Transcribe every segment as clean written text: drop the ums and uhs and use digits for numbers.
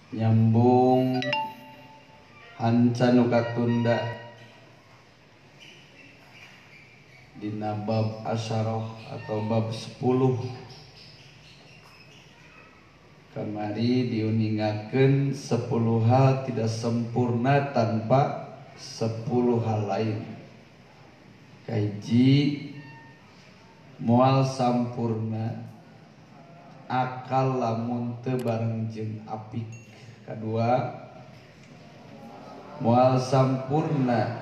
nyambung hancanu katunda dina bab asyarah atau bab 10. Kamari diuningakeun 10 hal tidak sempurna tanpa 10 hal lain. Kahiji moal sampurna akal lamun teu bareng jeung apik. Kadua moal sampurna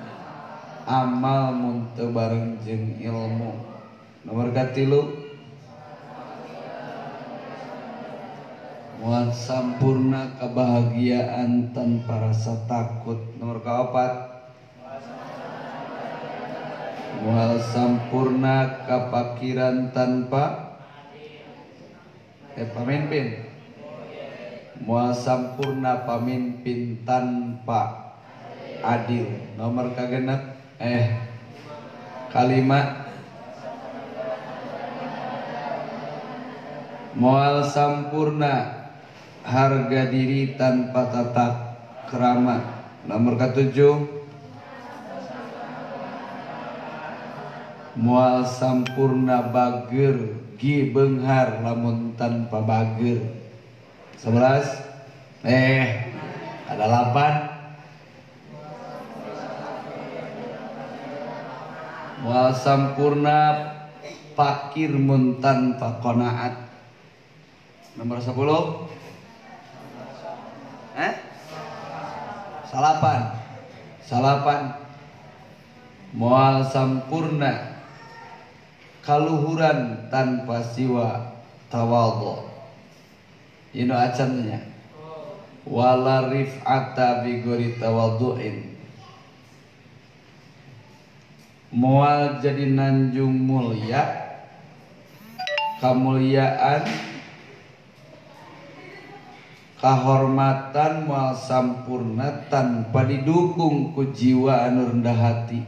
amal mun teu bareng jeung ilmu. Nomor katilu moal sampurna kebahagiaan tanpa rasa takut. Nomor kaopat moal sampurna kapakiran tanpa pamimpin. Moal sampurna pamimpin tanpa adil. Nomor kagenep kalimat moal sampurna harga diri tanpa tata krama. Nomor ketujuh moal sampurna bager gi beunghar lamun tanpa bager. 11 ada 8 moal sampurna fakir mun tanpa qanaat. Nomor 10 salapan moal sampurna kaluhuran tanpa siwa tawadhu. Inu acannya wala rif'ata bi ghairi tawadhu'in. Moal jadi nanjung mulia kamuliaan kahormatan moal sampurna tanpa didukung ku jiwa anu rendah hati.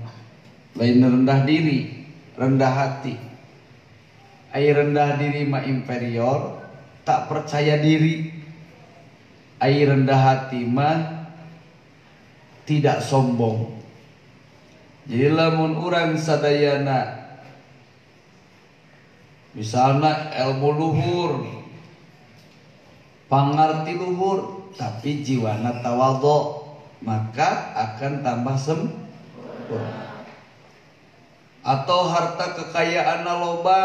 Lain rendah diri, rendah hati. Ai rendah diri mah inferior, tak percaya diri. Ai rendah hati mah tidak sombong. Jadi lamun urang sadayana misalna ilmu luhur, pangarti luhur, tapi jiwana tawadhu, maka akan tambah sempurna. Atau harta kekayaan loba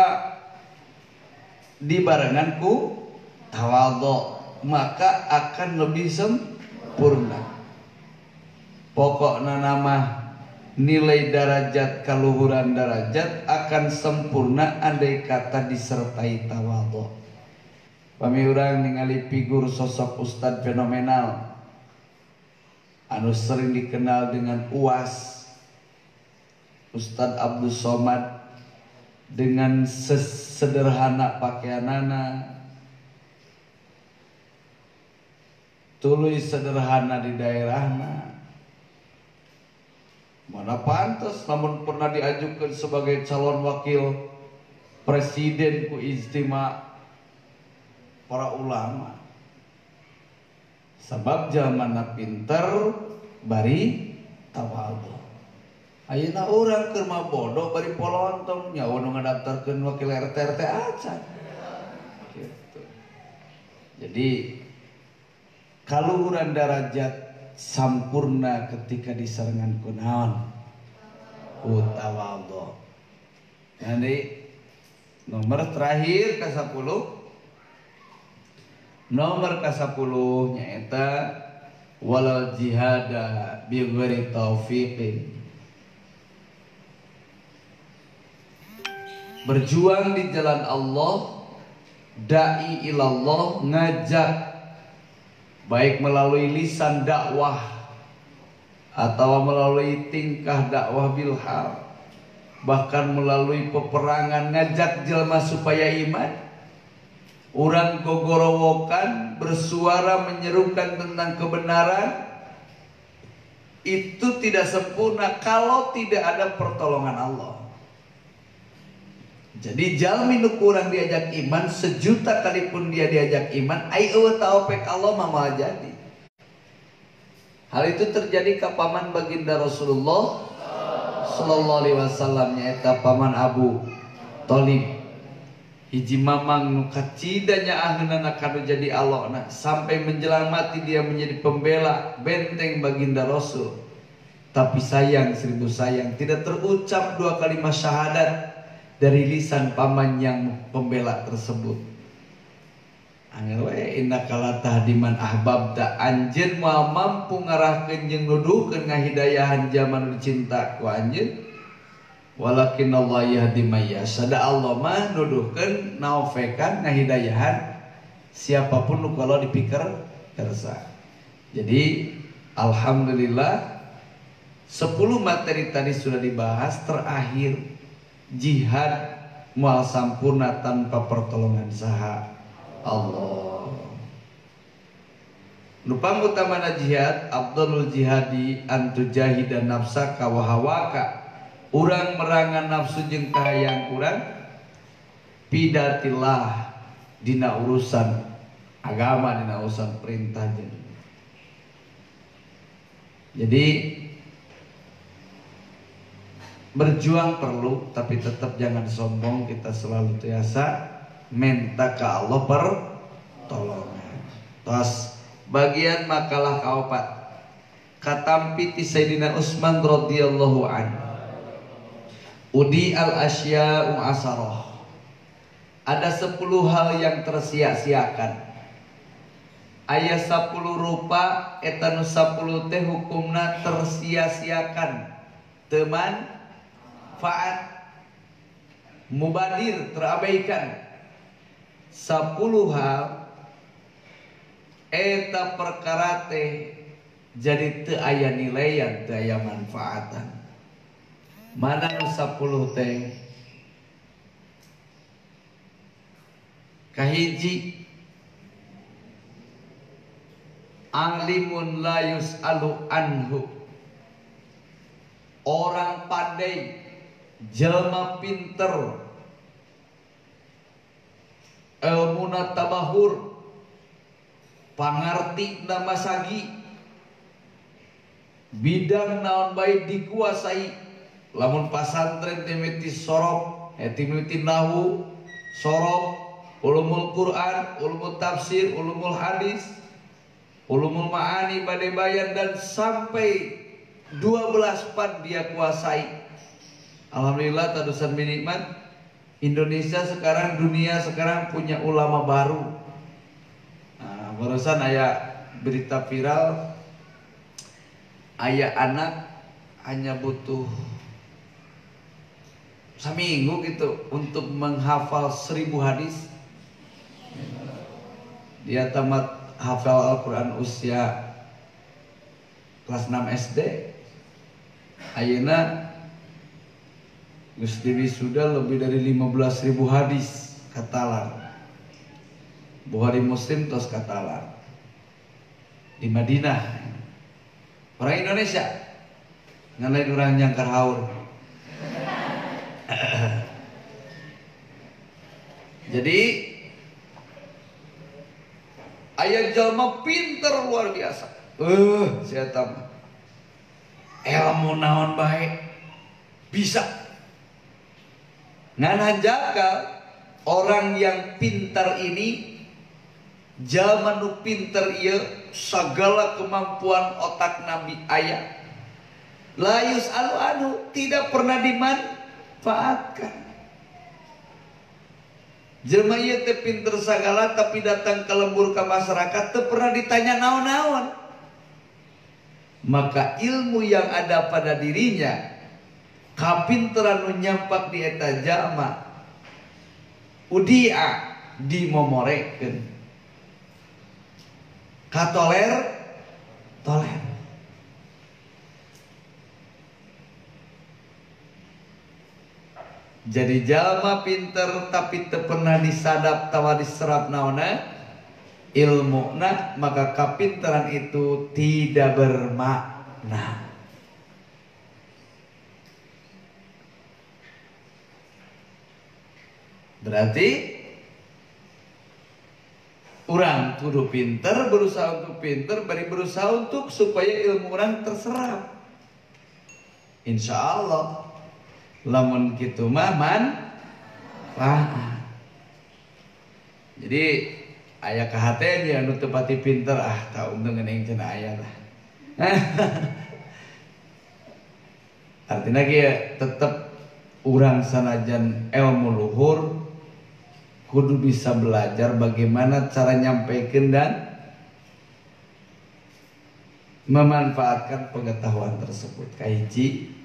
dibarengan ku tawadhu, maka akan lebih sempurna. Pokokna nama nilai derajat kaluhuran derajat akan sempurna andai kata disertai tawadhu. Pami urang ningali figur sosok ustad fenomenal anu sering dikenal dengan UAS, Ustadz Abdul Somad, dengan sederhana pakaianana, tuluy sederhana di daerahna. Mana pantas namun pernah diajukan sebagai calon wakil presiden ku ijtima para ulama. Sebab zamanna pinter bari tawadhu. Ayeuna urang keur mah bodoh bari polontong nyawa nu ngadaftarkeun wakil RT acan. Gitu. Jadi kaluhuran derajat sampurna ketika disarengan ku naon? Ku tawadhu. Jadi nomor terakhir ke 10. Nomor ke 10 nyaeta walal jihada bi ghairi taufiqin. Berjuang di jalan Allah, dai ilallah, ngajak baik melalui lisan dakwah atau melalui tingkah dakwah bilhal, bahkan melalui peperangan ngajak jelma supaya iman. Urang gogorowokan bersuara menyerukan tentang kebenaran itu tidak sempurna kalau tidak ada pertolongan Allah. Jadi jalmi nu kurang diajak iman, sejuta kalipun dia diajak iman, ai eueuh taufik Allah mah moal jadi. Hal itu terjadi ke paman baginda Rasulullah sallallahu alaihi wasallam nyaeta paman Abu Thalib. Hiji mamang nu kacidanya ahneunana kanu jadi alona sampai menjelang mati dia menjadi pembela benteng baginda Rasul. Tapi sayang seribu sayang tidak terucap dua kalimat syahadat dari lisan paman yang pembela tersebut. Angel we innaka latahdiman ahbabta, anjeun moal mampu ngarahkeun jeung nuduhkeun ngahidayahan zaman nu cinta ku anjeun. Walakin Allah yahdi may yasha. Allah mah nuduhkeun naofekan ngahidayahan siapapun nu kalau dipikir kersa. Jadi alhamdulillah 10 materi tadi sudah dibahas. Terakhir jihad moal sampurna tanpa pertolongan saha Allah. Lupa utamana jihad, Abdul jihadi antu jahidan nafsaka wa hawaka. Urang merangan nafsu jeung kahayang urang pidatillah dina urusan agama, dina urusan perintah jeung. Jadi berjuang perlu, tapi tetap jangan sombong. Kita selalu tiasa minta ke Allah pertolongan. Terus bagian makalah kaopat katampi ti Sayyidina Utsman radhiyallahu anhu. Udi al asya'u asarah. Ada 10 hal yang tersia-siakan. Aya 10 rupa eta nu 10 teh hukumna tersia-siakan. Teman faat mubadir terabaikan. 10 hal eta perkara teh jadi teu aya nilaian, teu aya manfaatan. Mana nu 10 teh? Kahiji, alimun la yus'alu anhu. Orang pandai, jelma pinter, ilmuna tabahur, pangarti nama sagi, bidang naon baik dikuasai. Lamun pasantren timiti sorok, timiti nahu, sorok, ulumul Quran, ulumul tafsir, ulumul hadis, ulumul ma'ani, badai bayan, dan sampai 12 part dia kuasai. Alhamdulillah tadusan binikmat. Indonesia sekarang, dunia sekarang punya ulama baru. Nah, barusan aya berita viral, aya anak hanya butuh seminggu gitu untuk menghafal 1000 hadis. Dia tamat hafal Al-Quran usia kelas 6 SD. Ayeuna Gusti sudah lebih dari 15.000 hadis katalar. Bukhari Muslim tos katalar. Di Madinah. Orang Indonesia ngalain orang nyangkar haur. Jadi aya jalma pinter luar biasa. Saya tahu. Ilmu naon baik bisa. Ngana jaga orang yang pintar ini, jalma nu pinter ieu segala kemampuan otak Nabi aya. La yus'alu anhu, tidak pernah dimanfaatkan. Jelma ieu teh pinter sagala tapi datang ke lembur ke masyarakat teu pernah ditanya naon-naon. Maka ilmu yang ada pada dirinya, kapinteran nu nyampak di eta jalma, udia dimomorekeun. Katoler toler. Jadi jalma pinter tapi teu pernah disadap tawa diserap naonna ilmuna, maka kapinteran itu tidak bermakna. Berarti Urang kudu pinter, berusaha untuk pinter, bari berusaha untuk supaya ilmu urang terserap. Insya Allah lamun kitu mah manfaat. Jadi aya kahaten ya anu teu pati pinter tah untung geuning cenah aya tah. Artinya kieu tetep urang sanajan ilmu luhur kudu bisa belajar bagaimana cara nyampaikan dan memanfaatkan pengetahuan tersebut. Kahiji,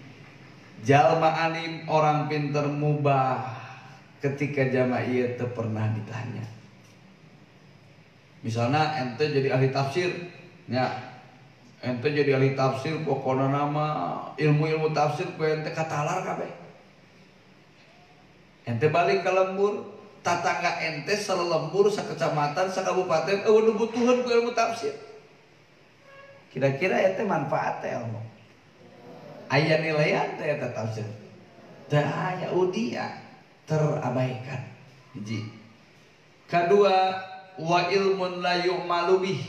jalma alim orang pinter mubah ketika jama ieu teu pernah ditanya. Misalnya ente jadi ahli tafsir, ya ente jadi ahli tafsir pokokna nama ilmu-ilmu tafsir ku ente katalar kabeh. Ente balik ke lembur, tatangga ente salelembur sakecamatan sakabupaten nu butuhan ku ilmu tafsir. Kira-kira ente manfaat ilmu. Aya nilaian teh eta tafsir. Teu aya udia terabaikan. Hiji. Kedua, wa ilmun la yu'malu bih.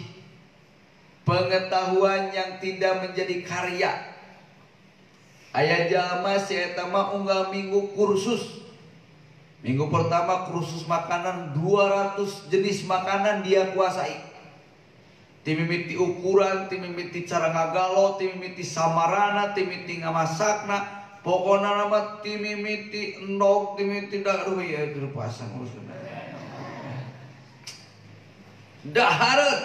Pengetahuan yang tidak menjadi karya. Aya jalma si eta mah unggal minggu kursus. Minggu pertama kursus makanan 200 jenis makanan dia kuasai. Timimiti ukuran, timimiti cara ngagalo, timimiti samarana, timimiti ngamasakna, pokona nama timimiti endog, timimiti daruh ya keur pasang uruskeun. Dahareun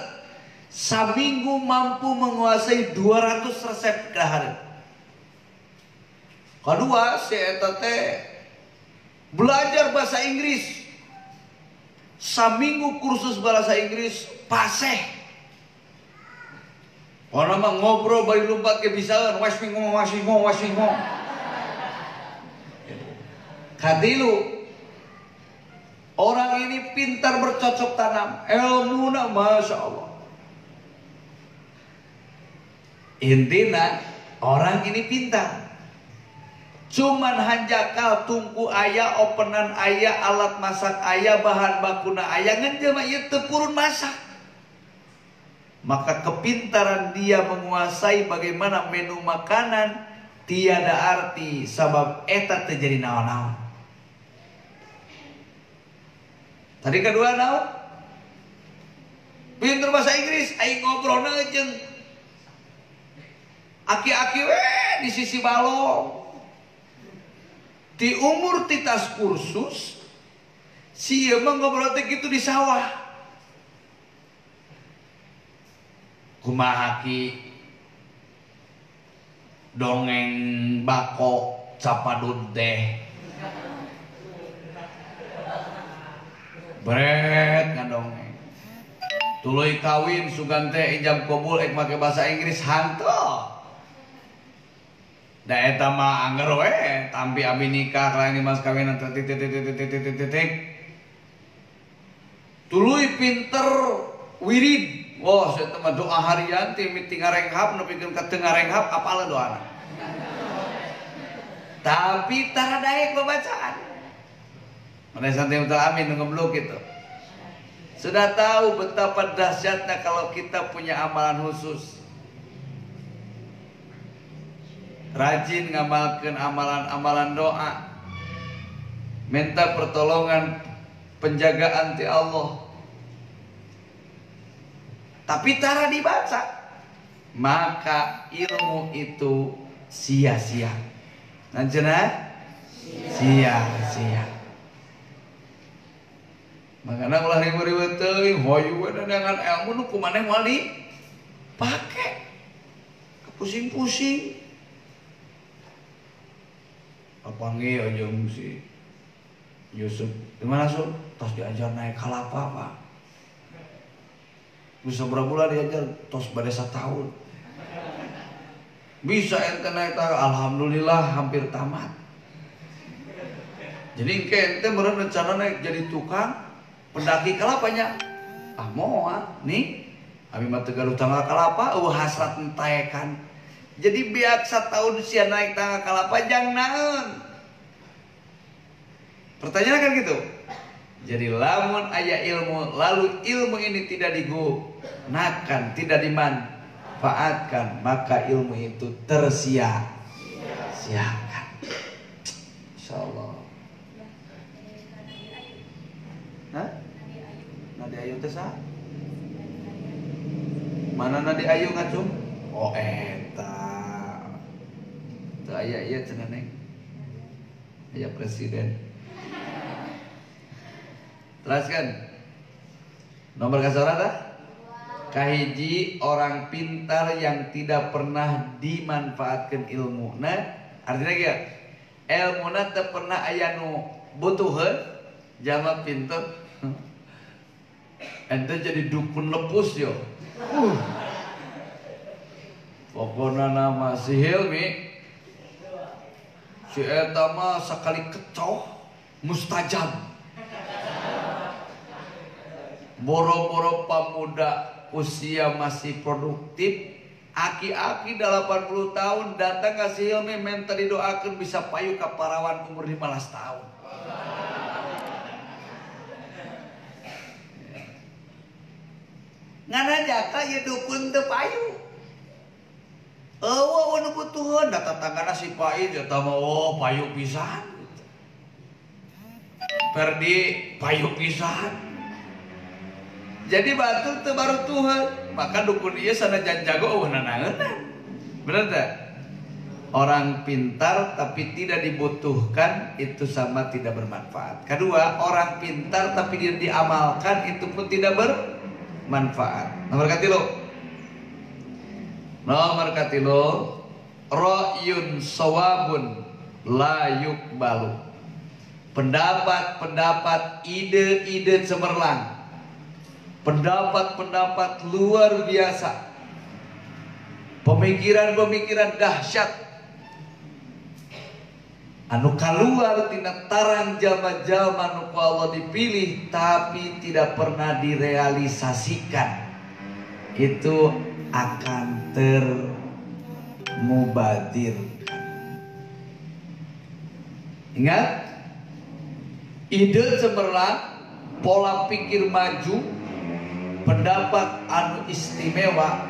saminggu mampu menguasai 200 resep dahareun. Kedua, si eta teh belajar bahasa Inggris. Saminggu kursus bahasa Inggris paseh. Orang mah ngobrol bari lompat ke bisaan wasmingong. Katilu, orang ini pintar bercocok tanam, ilmuna masya Allah. Intina orang ini pintar. Cuman hanjakal tungku aya, openan aya, alat masak aya, bahan bakuna aya, ngan jelema ieu teu purun masak. Maka kepintaran dia menguasai bagaimana menu makanan tiada arti sabab eta teu jadi naon-naon. Tadi kedua naon? Pinter bahasa Inggris, aing ngobrolna jeung aki-aki we di sisi balong. Di umur titas kursus si ieu mah ngobrol teh kitu di sawah. Kumaha ki dongeng bako capadud teh bret ngadongeng tuluy kawin sugan teh ijab kabul ek make bahasa Inggris hanto da eta mah angger we tampi abi nikah lain mas kawinan titik tuluy pinter wirid. Oh, saya teman doa harian timiti ngarenghap nepikeun ka teu ngarenghap apal doana. Tapi tara daek babacaan. Mana santai utal amin nu ngeblok gitu. Sudah tahu betapa dahsyatnya kalau kita punya amalan khusus. Rajin ngamalkeun amalan-amalan doa. Minta pertolongan penjagaan ti Allah. Tapi tara dibaca, maka ilmu itu sia-sia. Nanceuna sia-sia. Makanya ulah ribet-ribet teuing hoyu we dengan ilmu nu kumaneh moal dipake. Pusing-pusing. Papanggih jeung si Yusuf. Gimana Sob? Tos diajar naik kalapa, Pak. Bisa berapa bulan diajar, tos bade 1 tahun. Bisa ente naik tangga, alhamdulillah hampir tamat. Jadi ente meureun rencana naik jadi tukang pendaki kalapanya. Moal nih, abi mah teu gaduh tangga kalapa, hasrat entaekan. Jadi biak 1 tahun sia naik tangga kalapa jang naon. Pertanyaan kan gitu. Jadi lamun aya ilmu lalu ilmu ini tidak digunakan, tidak dimanfaatkan, maka ilmu itu tersia-siakan. Insyaallah. Hah? Nadi Ayu teh saha? Mana Nadi Ayu ngacung? Oh eta. Teu aya ieu cenah Neng. Aya presiden. Teruskan. Nomor kasora tah? Kahiji orang pintar yang tidak pernah dimanfaatkan ilmu. Nah, artinya gak? Ilmuna teu pernah aya nu butuheun jalma pintar. Ente jadi dukun lepus yo. Pokona nama si Hilmi, si eta mah sakali kecoh mustajab. Boro-boro pemuda usia masih produktif, aki-aki 80 tahun datang ke si Hilmi minta didoakan bisa payu ka parawan umur 15 tahun. Ngana jaka ya dukun teu payu. Eueuh nu butuheun da tatanggana si Pait eta mah oh payu pisan. Perdi payu pisan. Jadi batu teu baru Tuhan, maka dukun ieu sanajan jago nanangeunna. Bener tak? Orang pintar tapi tidak dibutuhkan itu sama tidak bermanfaat. Kedua, orang pintar tapi dia diamalkan itu pun tidak bermanfaat. Nomor katilu. Nomor katilu, ra'yun sawabun la yuqbalu. Pendapat-pendapat, ide-ide cemerlang. Pendapat-pendapat luar biasa, pemikiran-pemikiran dahsyat anu kaluar tina tarang jalma-jalma nu ku Allah dipilih tapi tidak pernah direalisasikan, itu akan termubadirkan. Ingat, ide cemerlang, pola pikir maju, pendapat anu istimewa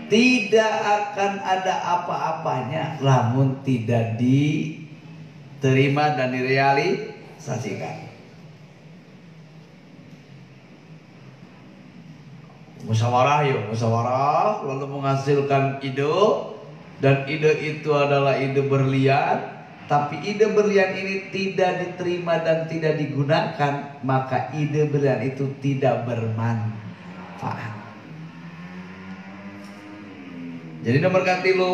tidak akan ada apa-apanya lamun tidak diterima dan direalisasikan. Musyawarah yuk, musyawarah lalu menghasilkan ide, dan ide itu adalah ide berlian. Tapi ide berlian ini tidak diterima dan tidak digunakan, maka ide berlian itu tidak bermanfaat. Jadi nomor katilu,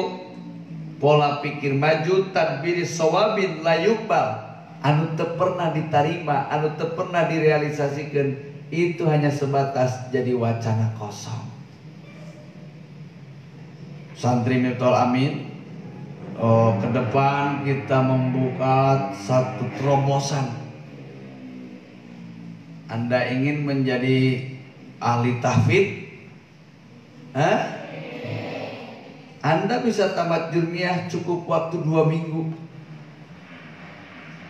pola pikir maju tadbiri sawabin layubal, anu teu pernah diterima, anu teu pernah direalisasikan, itu hanya sebatas jadi wacana kosong. Santri Miftahul Amin, ke depan kita membuka satu terobosan. Anda ingin menjadi ahli tahfidz? Anda bisa tamat jurmiyah cukup waktu 2 minggu.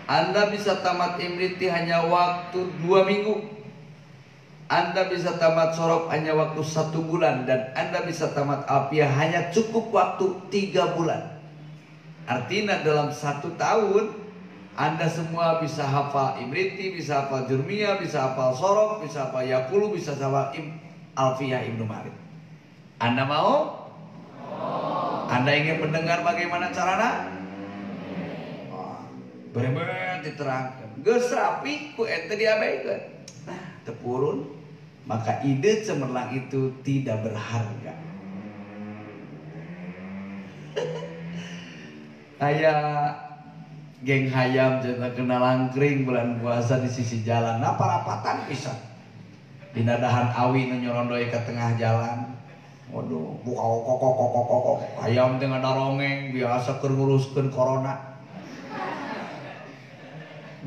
Anda bisa tamat imriti hanya waktu 2 minggu. Anda bisa tamat sorob hanya waktu 1 bulan. Dan Anda bisa tamat alfiyah hanya cukup waktu 3 bulan. Artinya dalam 1 tahun Anda semua bisa hafal imriti, bisa hafal jurmiyah, bisa hafal sorob, bisa hafal yakulu, bisa hafal alfiyah Ibnu Malik. Anda mau? Anda ingin mendengar bagaimana caranya? Bener-bener diterangkan. Geus rapi ku ente diabaikan. Nah, tepurun, maka ide cemerlang itu tidak berharga. Kayak geng hayam cerita kena langkring bulan puasa di sisi jalan. Nah, parapatan pisan. Dina dahan awi nu nyorondoi ke tengah jalan. Waduh, buka kokok ayam tengah darongeng biasa keur nguruskeun corona.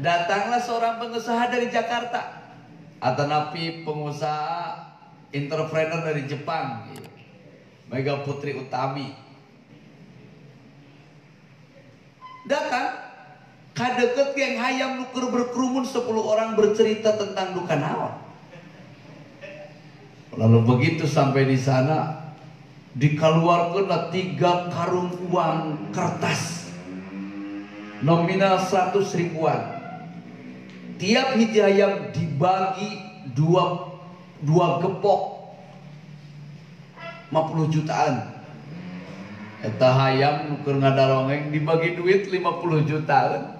Datanglah seorang pengusaha dari Jakarta, atanapi pengusaha entrepreneur dari Jepang, Mega Putri Utami. Datang Kadeket geng hayam nuker berkerumun 10 orang bercerita tentang duka naon. Lalu begitu sampai di sana dikeluarkan 3 karung uang kertas nominal 100 ribuan. Tiap hiji hayam dibagi dua gepok 50 jutaan. Eta hayam nuker ngadarongeng dibagi duit 50 jutaan.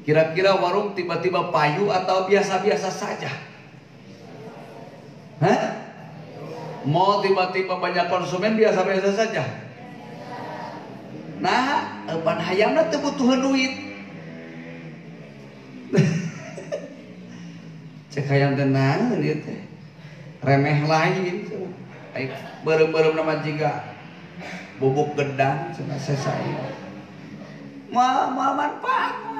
Kira-kira warung tiba-tiba payu atau biasa-biasa saja? Hah? Mau tiba-tiba banyak konsumen biasa-biasa saja? Nah, pan hayamna teu butuh duit. Cek hayam tenang ieu teh. Remeh lain. Ai beureum-beureum nama jiga bubuk gedang cenah selesai. Moal manfaat.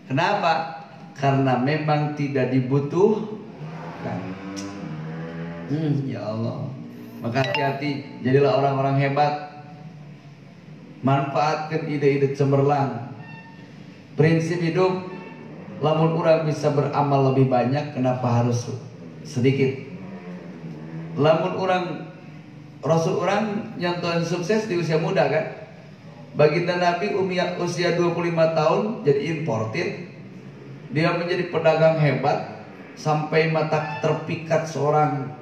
Kenapa? Karena memang tidak dibutuhkan. Ya Allah. Maka hati-hati, jadilah orang-orang hebat. Manfaatkan ide-ide cemerlang. Prinsip hidup, lamun orang bisa beramal lebih banyak, kenapa harus sedikit? Lamun orang, Rasul orang nyontohin sukses di usia muda kan? Baginda Nabi usia 25 tahun jadi importir. Dia menjadi pedagang hebat sampai mata terpikat seorang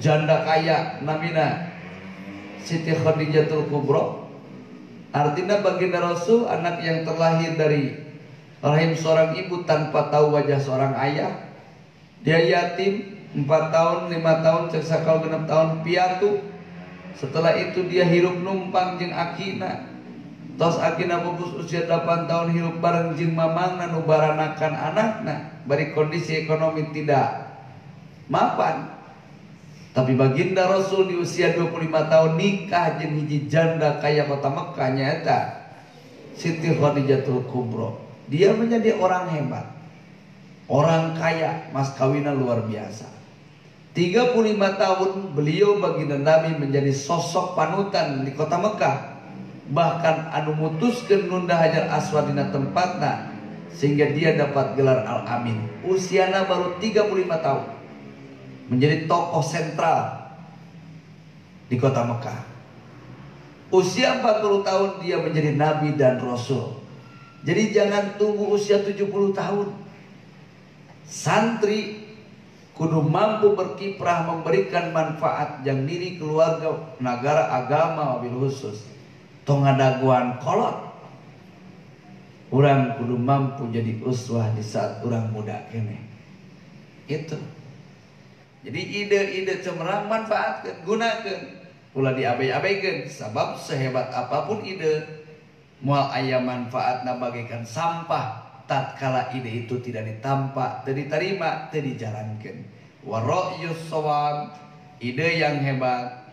janda kaya namina Siti Khadijatul Kubro. Artinya baginda Rasul anak yang terlahir dari rahim seorang ibu tanpa tahu wajah seorang ayah. Dia yatim 4 tahun, 5 tahun, cek sakal 6 tahun piatu. Setelah itu dia hirup numpang jeung akina. Tos akina pupus usia 8 tahun hirup bareng jeung mamangna nu baranakan anakna bari kondisi ekonomi tidak mapan. Tapi baginda Rasul di usia 25 tahun nikah jeung hiji janda kaya kota Mekah nyaeta Siti Khadijatul Kubro. Dia menjadi orang hebat, orang kaya, mas kawina luar biasa. 35 tahun beliau baginda Nabi menjadi sosok panutan di kota Mekah. Bahkan anu mutuskeun nunda Hajar Aswad dina tempatna sehingga dia dapat gelar Al-Amin. Usiana baru 35 tahun. Menjadi tokoh sentral di kota Mekah. Usia 40 tahun dia menjadi nabi dan rasul. Jadi jangan tunggu usia 70 tahun. Santri kudu mampu berkiprah memberikan manfaat yang diri keluarga, negara, agama wabil khusus. Tong ngadaguan kolot. Urang kudu mampu jadi uswah di saat urang muda kene. Itu. Jadi ide-ide cemerlang manfaatkeun, gunakeun. Ulah diabay-abaykeun sabab sehebat apapun ide moal aya manfaatna bagaikan sampah tatkala ide itu tidak ditampa, tidak diterima, tidak dijalankan. Wa ra'yus shawab, ide yang hebat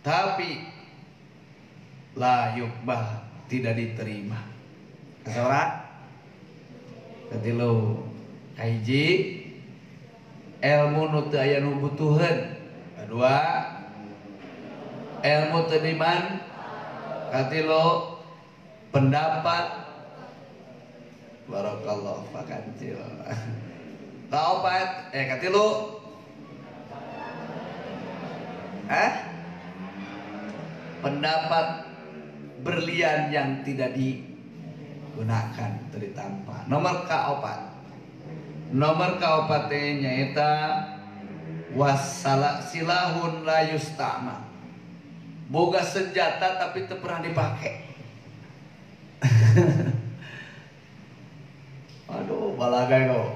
tapi la yukbah, tidak diterima. Kasora katilu kahiji ilmu nu teu aya nu butuheun. Kedua ilmu teu diman. Katilu pendapat. Barakallah fakancil. Kaopat katilu pendapat berlian yang tidak digunakan, tertampa. Nomor kaopat. Nomor kaopat nyaeta wasala silahun la yusta'ma. Boga senjata tapi teu pernah dipakai. Aduh, balagai kok.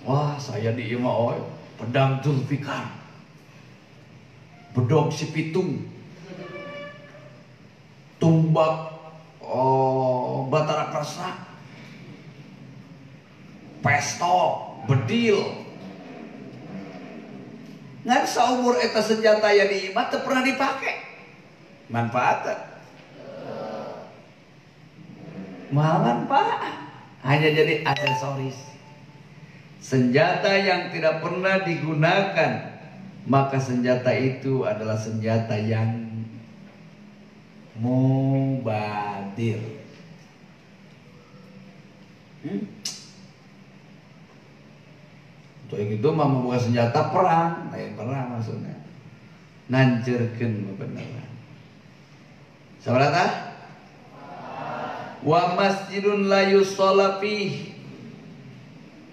Wah, saya di imah pedang Zulfikar, bedog si pitung, tumbak batara krasa, pistol, bedil. Ngan saumur eta senjata yang di imah teu pernah dipakai. Manfaatnya manfaat hanya jadi aksesoris. Senjata yang tidak pernah digunakan, maka senjata itu adalah senjata yang mubadir. Untuk itu mah membuka senjata perang, lain perang maksudnya. Ngancerkeun beneran. Sabarata? Wa masjidun la yusalla fih.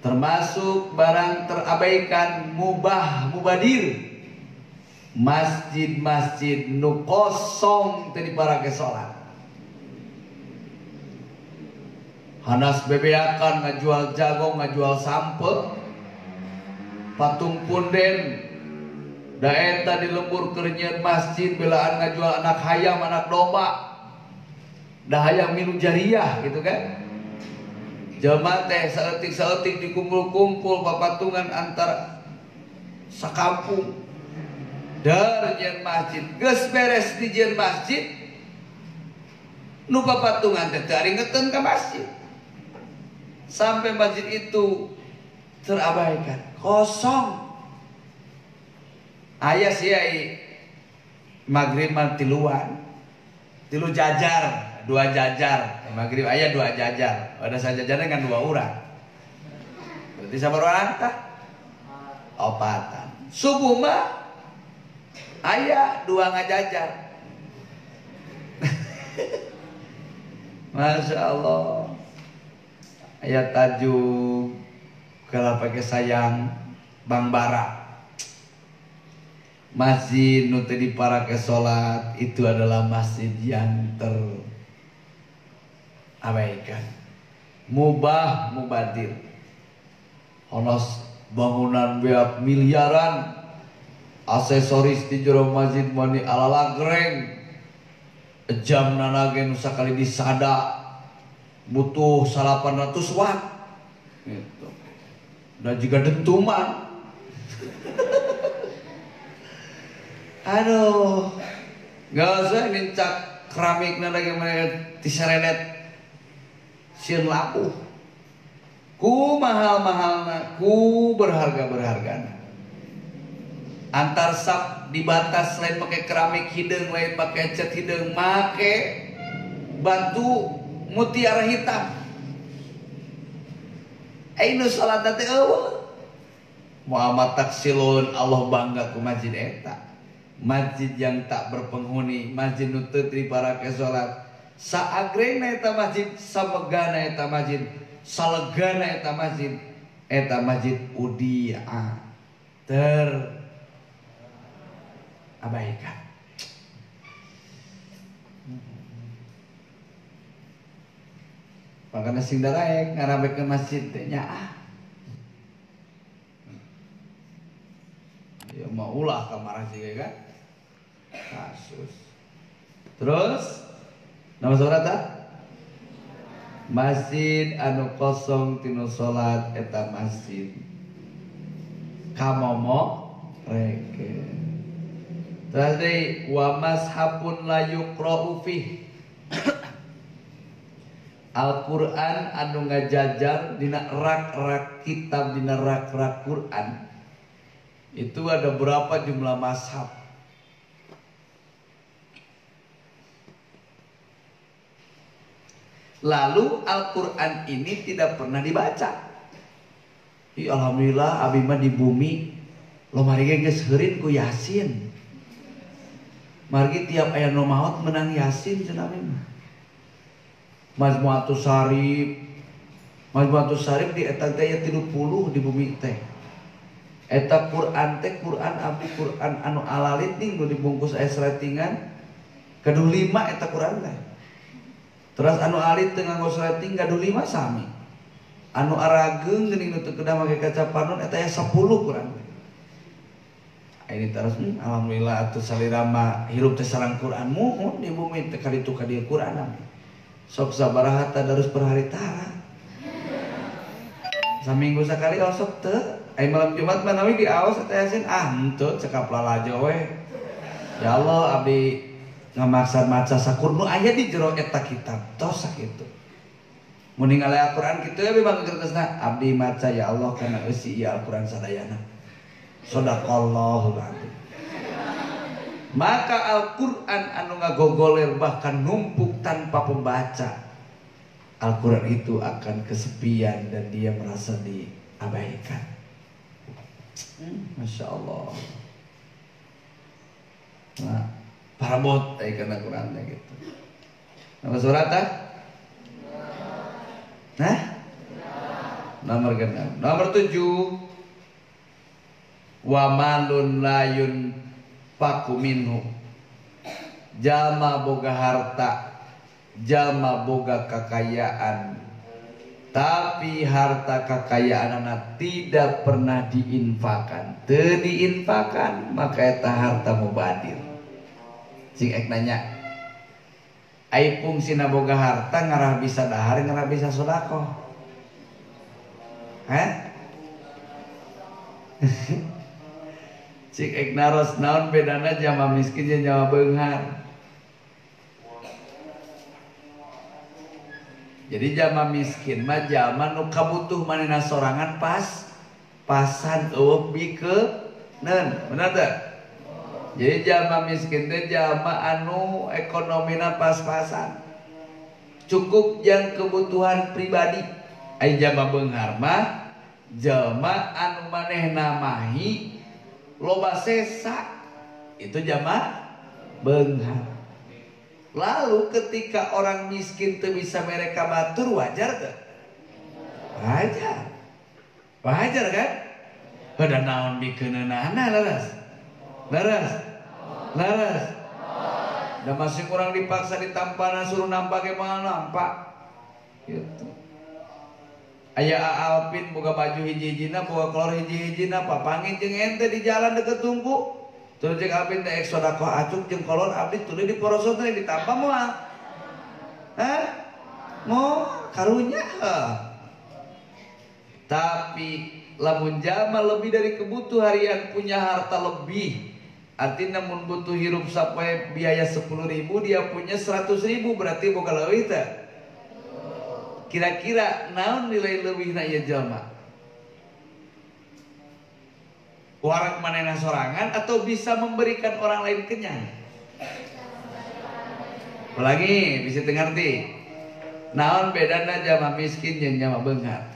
Termasuk barang terabaikan mubadir. Masjid-masjid nu kosong teu diparake salat. Hanas bebeakan ngajual jago, ngajual sampel. Patung punden daeta di lembur kerenyeun masjid belaan ngajual anak hayam, anak domba. Da hayang minum jariah gitu kan. Jelema teh saeutik-saeutik dikumpul-kumpul papatungan antara sakampung. Dar jeung masjid geus beres di jeung masjid nu papatungan teh teu aringeteun ka masjid. Sampai masjid itu terabaikan, kosong. Aya siai maghrib mah tiluan, tilu jajar, 2 jajar. Maghrib aya 2 jajar, ada sajajar dengan 2 urang. Berarti sabar orang tah? Opatan. Subuh mah aya 2 ngajajar. Masya Allah. Aya tajuk kalau pakai sayang Bang Bara. Masjid nu teu diparake salat itu adalah masjid yang terabaikan. Mubadir. Honos bangunan beak miliaran. Aksesoris di jero masjid mani alalagreng. Jam nanage nu sakali disada butuh 800 watt. Gitu. Dan juga dentuman. Aduh, gak usah nincak keramik lagi mereka diseredet sieun laku. Ku mahal-mahalna, ku berharga-berhargana. Antar sap dibatas lain pakai keramik hideung, lain pakai cat hideung, make batu mutiara hitam. Ainu salat teh eueuh. Muhammad taksilun Allah bangga ku masjid eta. Masjid yang tak berpenghuni, masjid nu teu diparake salat. Saagrena eta masjid, samegana eta masjid, salegana eta masjid udia terabaikan. Makanya sing daraek ngarabekeun masjid teh nyaah. Ya mau ulah kamarah sih kan? Kasus. Terus nama surat masjid anu kosong tinu salat eta masjid kamomo reke. Terus deui wa mashapun la yuqra'u fih. Al-Qur'an anu ngajajar dina rak-rak kitab, dina rak-rak Qur'an. Itu ada berapa jumlah mazhab? Lalu Al-Quran ini tidak pernah dibaca. Alhamdulillah abi mah di bumi lomari geus heureun ku Yasin. Margi tiap aya nu maot menang Yasin cenah mah. Majmu'atus Syarif di eta teh 30 di bumi teh. Eta Quran teh Quran abdi Quran anu alalit ning nu dibungkus aya seletingan gaduh 5 eta Quran teh. Terus anu alit teu nganggo seleting gaduh 5 sami. Anu arageung geuning nu teu kedah make kaca panon eta aya 10 Quran teh. Ini terus alhamdulillah atuh salira mah hirup teh sareng Quran muhun di bumi teh kaditu ka dieu Quran ami. Sok sabaraha tadarus per hari tara. Saminggu sakali osok teu. Ai malam Jumat mah nami diaos eta Yasin henteu cekap lalajo we. Ya Allah abdi ngamaksa maca sakur nu aya di jero eta kitab tos sakitu. Mun ningali Al-Qur'an kitu ya bang kertesna abdi maca ya Allah kana eusi ieu Al-Qur'an sadayana. Shadaqallahul adzim. Maka Al-Qur'an anu ngagogoler bahkan numpuk tanpa pembaca Al-Quran itu akan kesepian dan dia merasa diabaikan. Masya Allah. Nah, parabot karena Qurannya gitu. Nomor surat ah? Nah? Nomor ke-6. Nomor 7. Wa malun layun faku minhu. Jalma boga harta, jalma boga kekayaan, tapi harta kekayaan anak tidak pernah diinfakan. Teu diinfakan, maka eta harta mubadir. Sing ek nanya, ai fungsina boga harta ngarah bisa dahar, ngarah bisa sedekah. Cik ek naros naon bedana jama miskin jeung jama beunghar. Jadi jama miskin mah jama nu kabutuh manehna sorangan pasan eueuh bikeuneun, bener teu? Jadi jama miskin teh jama anu ekonomina pas-pasan. Cukup yang kebutuhan pribadi. Ai jama beunghar mah jama anu manehna mahi loba sesa. Itu jama beunghar. Lalu ketika orang miskin teu bisa mereka batur, wajar teu? Wajar. Wajar kan? Pada naon bikeuneunana leres. Leres. Leres. Da masih kurang dipaksa ditampana suruh nampak ge moal nampak. Gitu. Aya Alpin boga baju hiji-hijina, boga kolor hiji-hijina, papangin jeung ente di jalan deket tungku. Terus cek Alpin teh sodaqoh acuk jeung kolor abdi tuluy di porosot teh ditampa moal. Mau karunya. Tapi lamun jama lebih dari kebutuhan harian punya harta lebih. Artinya namun butuh hirup sampai biaya 10.000 dia punya 100.000 berarti boga leuwih teh. Kira-kira naon nilai leuwihna ieu jalma? Warak manehna sorangan atau bisa memberikan orang lain kenyang? Apalagi bisa ngerti. Naon bedana jalma miskin jeung jalma beunghar?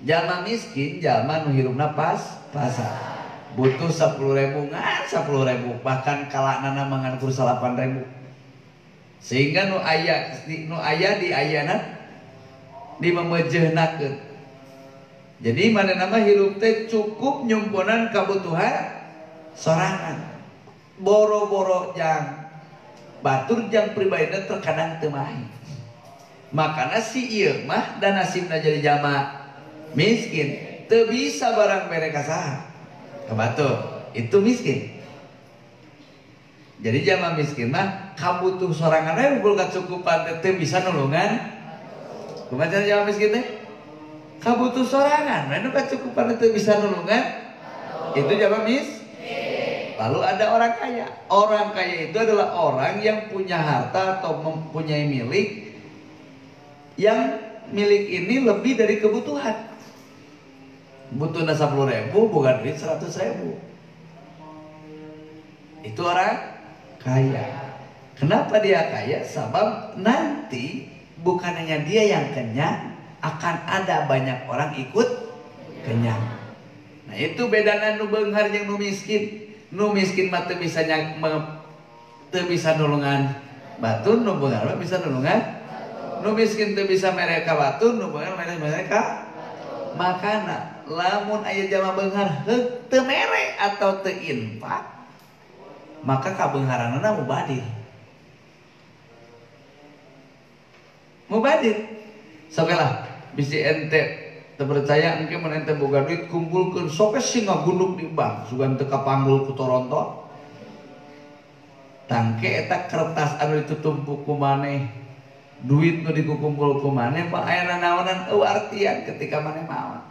Jalma miskin jalma nu hirupna pas-pasan. Butuh 10.000 ngan 10.000, bahkan kalanana mangan kur 8.000. Sehingga nu aya di ayana dimemejehnakeun. Jadi mana nama hirup teh cukup nyumpunan kebutuhan sorangan. Boro-boro jang batur jang pribadi terkadang teu mahi. Makana si ieu mah dan nasibna jadi jama miskin teu bisa barang mereka saha ka batur, itu miskin. Jadi jama miskin mah kabutuh sorangan we umpul kacukupan teu bisa nulungan. Kumaha jama miskin teh? Kabutuh sorangan, mana kecukupan itu bisa nulungan, itu jama miskin. Lalu ada orang kaya. Orang kaya itu adalah orang yang punya harta atau mempunyai milik, yang milik ini lebih dari kebutuhan. Butuhnya 10.000, bukan duit 100.000. Itu orang kaya. Kenapa dia kaya? Sebab nanti bukan hanya dia yang kenyang, akan ada banyak orang ikut kenyang. Nah itu bedana nu beunghar jeung nu miskin. Nu miskin mah teu bisa nulungan batur, nu beunghar mah bisa nulungan. Nu miskin teu bisa mereka batur, nu beunghar mereka. Makana lamun aya jalma beunghar teu mere atau teu infak, maka kabeungharanna mubadir. Mubadir. Sokelah bisi ente terpercaya engke mun ente boga duit kumpulkeun soke sing ngagunduk di bank sugan teu kapanggul ku Toronto. Tangke eta kertas anu ditutumpuk ku maneh, duit nu dikumpul ku maneh mah aya nanaonan eueuh artian ketika maneh maot.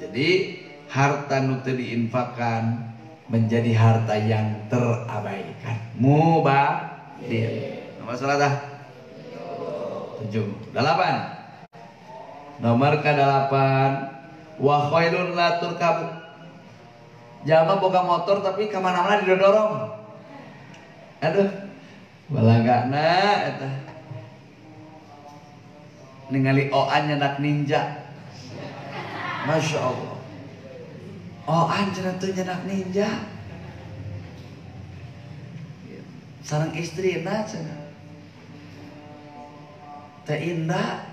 Jadi harta nu teu diinfakkan menjadi harta yang terabaikan. Mubadir. Masalah dah 7. 8. Nomor ke-8. Wa khairun la turkabu. Jalma boga motor tapi kemana-mana didorong. Aduh, balagana eta ningali Oan nyenak ninja. Masya Allah, Oan cenah teu nyenak ninja. Sareng istrina cenah teh indah.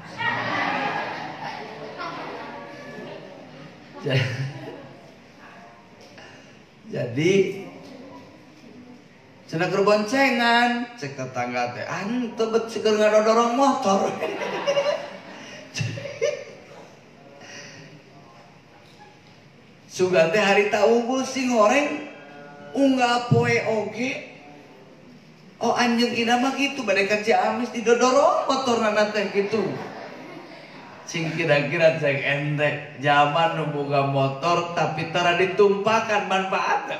Jadi cenah keur boncengan, cek tetangga teh anteu bet keur ngadodorong motor. Sugan teh harita unggul si ngoreng unggal poe oge. Oh anjeun ina mah kitu bade ka Ciamis didodorong motorna teh kitu. Sing kira-kira cek ente zaman nu boga motor tapi tara ditumpakan manfaatna.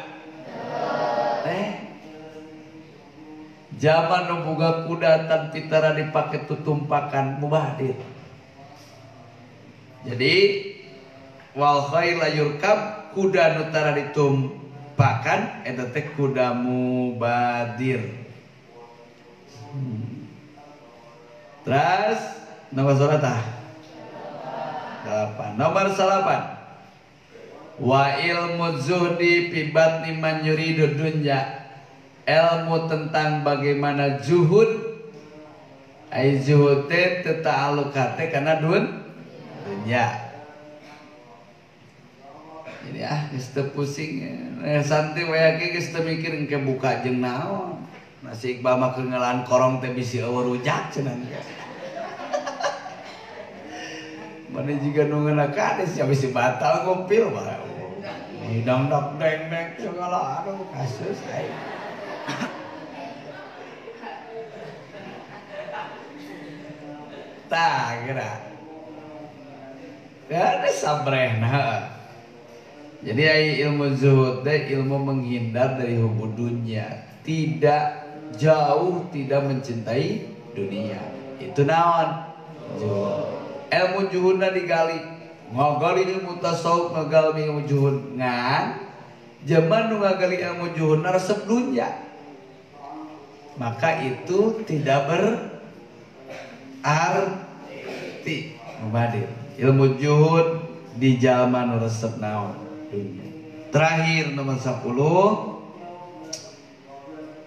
Zaman nu boga kuda tapi tara dipake tutumpakan mubahdir. Jadi wal khayl yurkab kuda nu tara ditumpakan eta teh kuda mubadir. Terus nomor surata 8. Nomor 8. Wa ilmu zuhdi fi batni man yuridu dunya. Ilmu tentang bagaimana zuhud. Ai zuhud teh ta'alluqate kana dunya. Jadi geus teu pusing. Santai wae ge geus teu mikir engke buka jeung naon. Nasi Iqbal mah keur ngeulaan korong teh bisi eueuh rujak cenah. Mana juga nunggu kades ya bisa batal ngompil barang. Hidang dak deng segala aduh kasus aing. Tah kira. Ada sabrehna. Jadi ilmu zuhud teh ilmu menghindar dari hubud dunia, tidak jauh, tidak mencintai dunia. Itu naon? Zuhud. Ilmu juhudna digali, ngagali ilmu tasawuf, ngagali ilmu juhud ngan zaman nu ngagali ilmu juhudna resep dunya, maka itu tidak berarti mubadir. Ilmu juhud di jalma nu resep naon dunya. Terakhir nomor 10,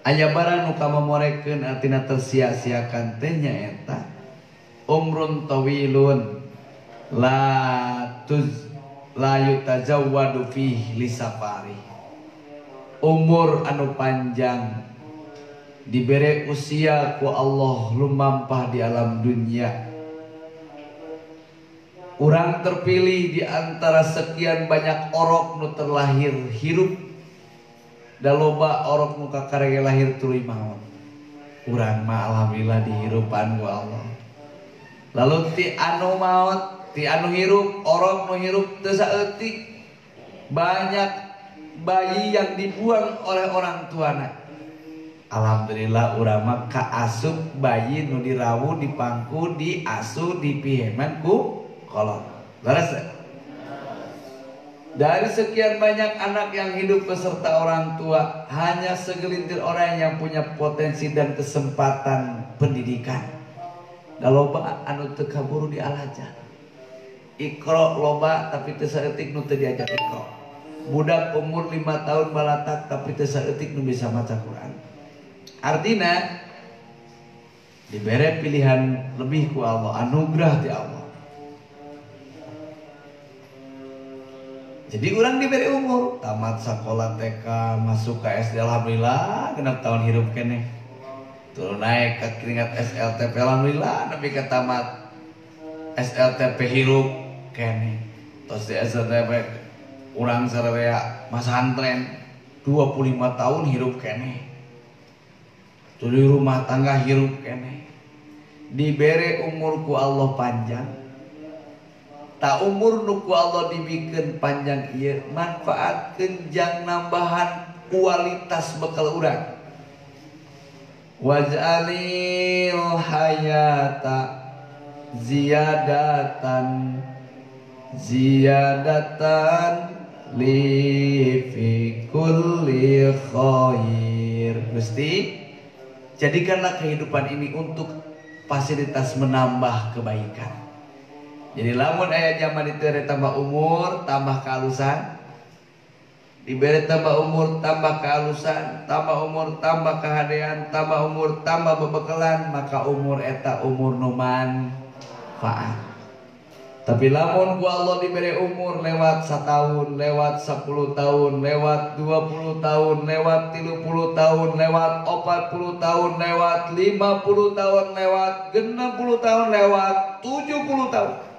aya barang nu kamamorekeun artina tersia-siakan teh nyaeta umrun tawilun la yutajawwadu fihi lisafari. Umur anu panjang diberi usia ku Allah lumampah di alam dunia. Urang terpilih di antara sekian banyak orok nu terlahir hirup. Da loba orok nu kakarege lahir tuluy maot. Urang mah alhamdulillah dihirupan ku Allah. Lalu ti anu maot, ti anu hirup, orok nu hirup teu saeutik. Banyak bayi yang dibuang oleh orang tuana. Alhamdulillah urang mah kaasup bayi nu dirawuh, dipangku, diasuh, dipiheman ku kolot. Leres. Dari sekian banyak anak yang hidup beserta orang tua, hanya segelintir orang yang punya potensi dan kesempatan pendidikan. Da loba anu teu kaburu dialajan. Iqra loba tapi teu saeutik nu teu diajar Iqra. Budak umur 5 tahun balatak tapi teu saeutik nu bisa maca Quran. Artina dibere pilihan lebih ku Allah, anugerah ti Allah. Jadi orang diberi umur tamat sekolah TK, masuk ke SD alhamdulillah genep tahun hirup keneh. Turun naik ke keringat SLTP alhamdulillah nabi ke tamat SLTP hirup kene. Terus di SLTP urang sararea masantren 25 tahun hirup kene. Tuh di rumah tangga hirup kene. Dibere umur ku Allah panjang. Tak umur nu ku Allah dibikeun panjang ieu manfaatkeun jang nambahan kualitas bekal urang. Waj'alil hayata ziyadatan li fi kulli khair. Gusti Jadikanlah kehidupan ini untuk fasilitas menambah kebaikan. Jadi lamun aya zaman itu tambah umur, tambah kehalusan. Diberi tambah umur, tambah kehalusan, tambah umur, tambah kehadean, tambah umur, tambah bebekalan, maka umur eta umur nu manfaat. Tapi lamun ku Allah diberi umur lewat 1 tahun, lewat 10 tahun, lewat 20 tahun, lewat 30 tahun, lewat 40 tahun, lewat 50 tahun, lewat 60 tahun, lewat 70 tahun.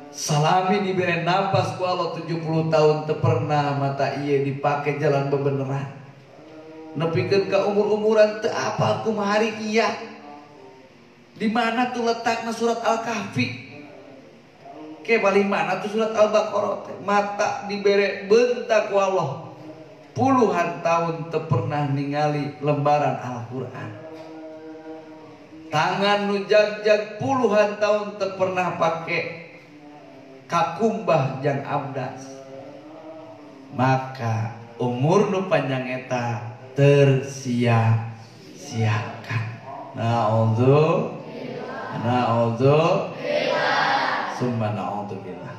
Salami diberi nafas ku Allah 70 tahun teu pernah mata ieu dipake jalan bebeneran. Nepikeun ka umur-umuran teu apa kumaha hari kieu. Di mana tuh letakna surat Al-Kahfi? Ke paling mana tuh surat Al-Baqarah teh? Mata dibere bentak ku Allah. Puluhan tahun teu pernah ningali lembaran Al-Qur'an. Tangan nu jag-jag puluhan tahun teu pernah pake kakumbah jang abdas. Maka umur nu panjang eta tersia-siakan. Na'udzu summa na'udzubillah.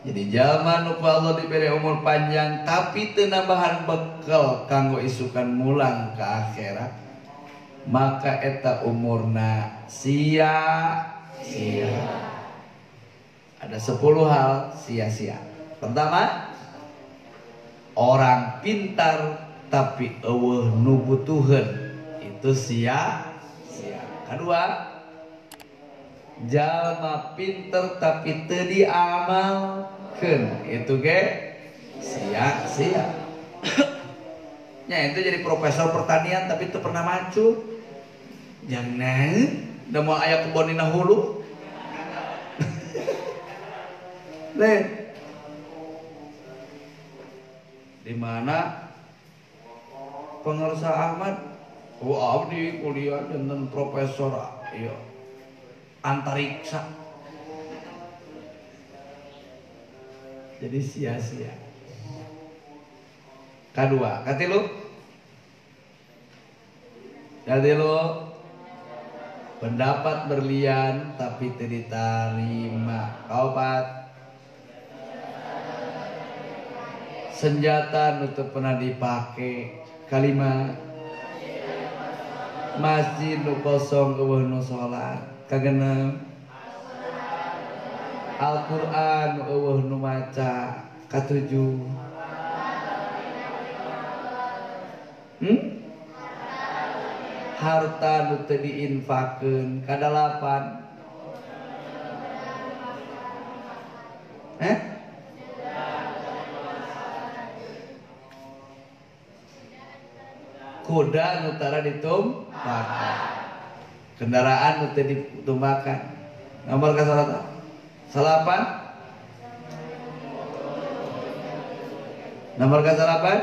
Jadi zaman nu Allah diberi umur panjang tapi teu nambahan bekal kanggo isukan mulang ke akhirat, maka eta umurna sia-sia. Ada 10 hal sia-sia. Pertama, orang pintar tapi eueuh nu butuheun, itu sia-sia. Kedua, jalma pinter tapi teu diamalkeun, itu ge sia-sia. Nya itu jadi profesor pertanian tapi teu pernah maju. Jangan da moal aya kebon dina hulu. Lihat di mana pengusaha Ahmad, abdi kuliah dengan profesor iya antariksa, jadi sia-sia. Kedua, katilu pendapat berlian tapi tidak diterima. Kaopat, senjata nu teu pernah dipake. Kalima, masjid nu kosong eueuh nu salat. Kagenep, Al-Qur'an nu eueuh nu maca. Katujuh, harta nu teu diinfakkeun. Kadalapan, kuda nu tara ditumbakan, kendaraan nu teu ditumbakan. Nomor kasalatan, salapan. Nomor kasalapan,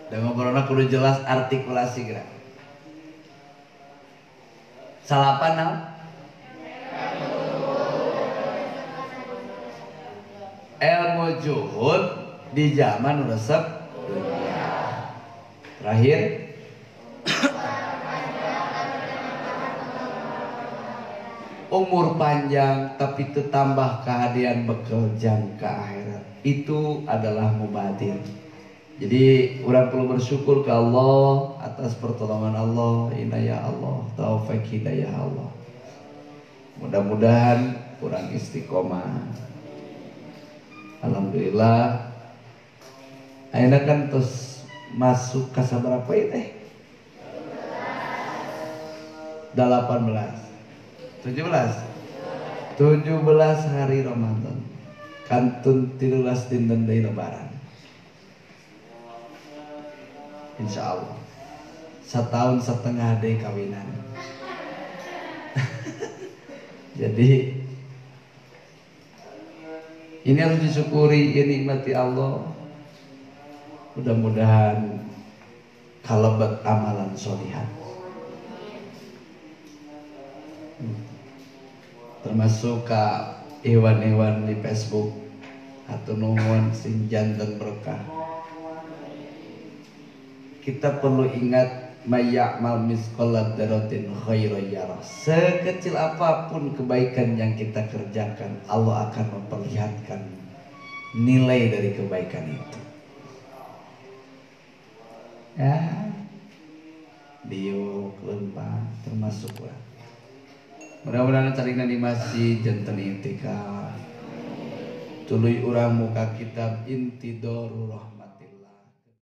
dan ngobrolna kudu jelas artikulasi gerak. Salapan naon? Ilmu juhud di zaman resep dunia. Terakhir, umur panjang tapi tetambah kehadian bekal ke akhirat. Itu adalah mubadir. Jadi orang perlu bersyukur ke Allah atas pertolongan Allah, inayah Allah, taufik hidayah Allah. Mudah-mudahan kurang istiqomah. Alhamdulillah, ayeuna kan terus masuk ke saberapa ieu teh? 17 hari Ramadan. Kantun 13 dinten deui lebaran. Insyaallah. 1,5 tahun deui kawinan. Jadi ini harus disyukuri, ini nikmati Allah. Mudah-mudahan kalebat amalan sholihan. Termasuk ke hewan-hewan di Facebook. Hatur nuhun sing janten berkah. Kita perlu ingat mayyamal misqala dzarratin khairan yarah. Sekecil apapun kebaikan yang kita kerjakan, Allah akan memperlihatkan nilai dari kebaikan itu. Ya, diuk lempang termasuk lah. Mudah-mudahan carina di masjid janten intikaf. Tuluy urang muka kitab Intidorur Rahmah.